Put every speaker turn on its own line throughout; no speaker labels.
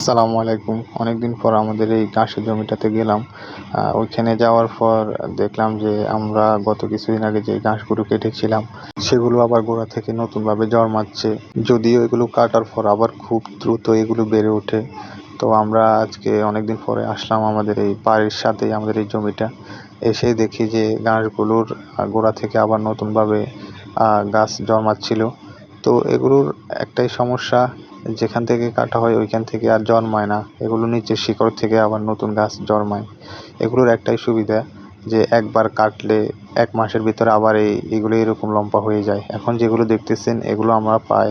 আসসালামু আলাইকুম। অনেকদিন পর আমাদের এই ঘাসের জমিটাতে গেলাম। ওইখানে যাওয়ার পর দেখলাম যে আমরা গত কিছুদিন আগে যে ঘাসগুলো কেটেছিলাম সেগুলো আবার গোড়া থেকে নতুনভাবে জন্মাচ্ছে। যদিও এগুলো কাটার পর আবার খুব দ্রুত এগুলো বেড়ে ওঠে। তো আমরা আজকে অনেকদিন পরে আসলাম আমাদের এই বাড়ির সাথেই আমাদের এই জমিটা। এসে দেখি যে ঘাসগুলোর গোড়া থেকে আবার নতুনভাবে গাছ জন্মাচ্ছিল। তো এগুলোর একটাই সমস্যা, যেখান থেকে কাটা হয় ওইখান থেকে আর জন্মায় না। এগুলো নিচের শিকড় থেকে আবার নতুন গাছ জন্মায়। এগুলোর একটাই সুবিধা যে একবার কাটলে ১ মাসের ভিতরে আবার এগুলো এরকম লম্বা হয়ে যায়। এখন যেগুলো দেখতেছেন এগুলো আমরা প্রায়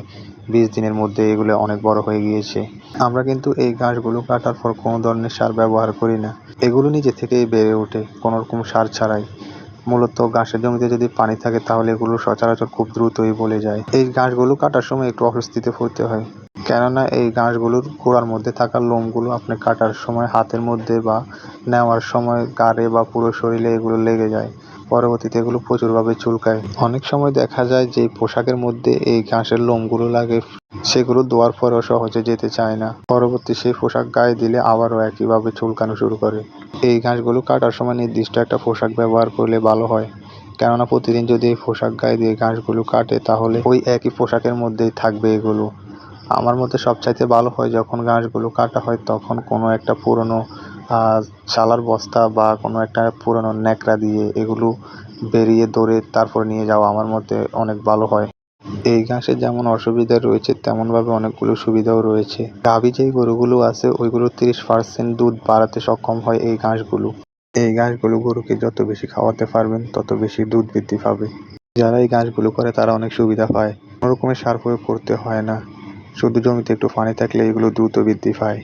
২০ দিনের মধ্যে এগুলো অনেক বড় হয়ে গিয়েছে। আমরা কিন্তু এই ঘাসগুলো কাটার পর কোনো ধরনের সার ব্যবহার করি না। এগুলো নিজে থেকেই বেড়ে ওঠে কোনো রকম সার ছাড়াই। মূলত ঘাসের জমিতে যদি পানি থাকে তাহলে এগুলো সচরাচর খুব দ্রুতই গলে যায়। এই ঘাসগুলো কাটার সময় একটু অস্বস্তিতে পড়তে হয়, কেননা এই ঘাসগুলোর গোড়ার মধ্যে থাকা লোমগুলো আপনি কাটার সময় হাতের মধ্যে বা নেওয়ার সময় গাড়ে বা পুরো শরীরে এগুলো লেগে যায়। পরবর্তীতে এগুলো প্রচুরভাবে চুলকায়। অনেক সময় দেখা যায় যে পোশাকের মধ্যে এই ঘাসের লোমগুলো লাগে, সেগুলো ধোয়ার পরেও সহজে যেতে চায় না। পরবর্তী সেই পোশাক গায়ে দিলে আবারও একইভাবে চুলকানো শুরু করে। এই ঘাসগুলো কাটার সময় নির্দিষ্ট একটা পোশাক ব্যবহার করলে ভালো হয়, কেননা প্রতিদিন যদি এই পোশাক গায়ে দিয়ে ঘাসগুলো কাটে তাহলে ওই একই পোশাকের মধ্যেই থাকবে এগুলো। আমার মতে সবচাইতে ভালো হয় যখন ঘাসগুলো কাটা হয় তখন কোনো একটা পুরনো চালার বস্তা বা কোনো একটা পুরনো ন্যাকড়া দিয়ে এগুলো বেরিয়ে ধরে তারপর নিয়ে যাওয়া আমার মতে অনেক ভালো হয়। এই ঘাসের যেমন অসুবিধা রয়েছে তেমনভাবে অনেকগুলো সুবিধাও রয়েছে। গাভী যেই গরুগুলো আছে ওইগুলো ৩০% দুধ বাড়াতে সক্ষম হয় এই ঘাসগুলো। এই ঘাসগুলো গরুকে যত বেশি খাওয়াতে পারবেন তত বেশি দুধ বৃদ্ধি পাবে। যারা এই ঘাসগুলো করে তারা অনেক সুবিধা পায়। কোনো রকমের সার প্রয়োগ করতে হয় না। শুধু জমিতে একটু পানি থাকলে এগুলো দ্রুত বৃদ্ধি পায়।